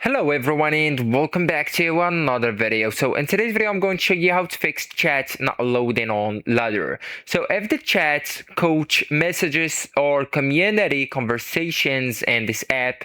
Hello everyone and welcome back to another video. So in today's video I'm going to show you how to fix chat not loading on Ladder. So if the chat, coach, messages or community conversations in this app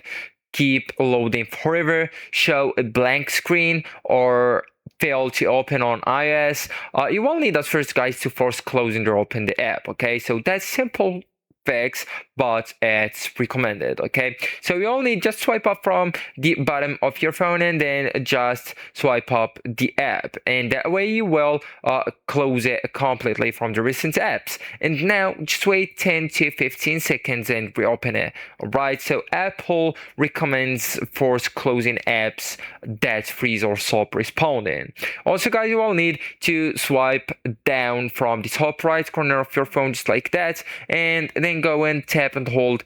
keep loading forever, show a blank screen or fail to open on iOS, you will need at first guys to force closing or open the app. Okay, so that's simple fix, but it's recommended. Okay, so you only just swipe up from the bottom of your phone and then just swipe up the app, and that way you will close it completely from the recent apps. And now just wait 10 to 15 seconds and reopen it. All right, so Apple recommends force closing apps that freeze or stop responding. Also guys, you will need to swipe down from the top right corner of your phone just like that, and then go and tap and hold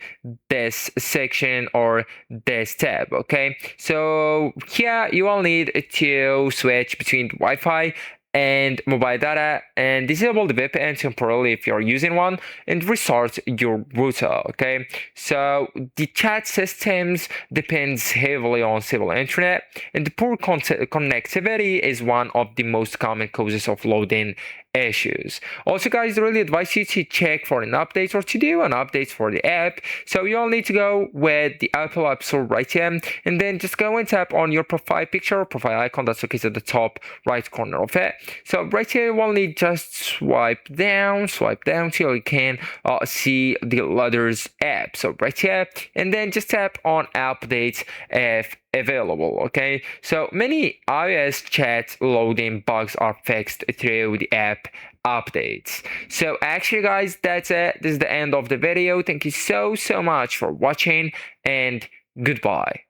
this section or this tab. Okay, so here you will need to switch between Wi-Fi and mobile data and disable the VPN temporarily if you're using one and restart your router. Okay, so the chat systems depends heavily on stable internet, and the poor connectivity is one of the most common causes of loading issues. Also guys, I really advise you to check for an update or to do an update for the app. So you all need to go with the Apple App Store right here, and then just go and tap on your profile picture or profile icon that's located at the top right corner of it. So right here you will need just swipe down till you can see the Ladders app. So right here, and then just tap on update if available. Okay, so many iOS chat loading bugs are fixed through the app updates. So actually guys, that's it. This is the end of the video. Thank you so much for watching, and goodbye.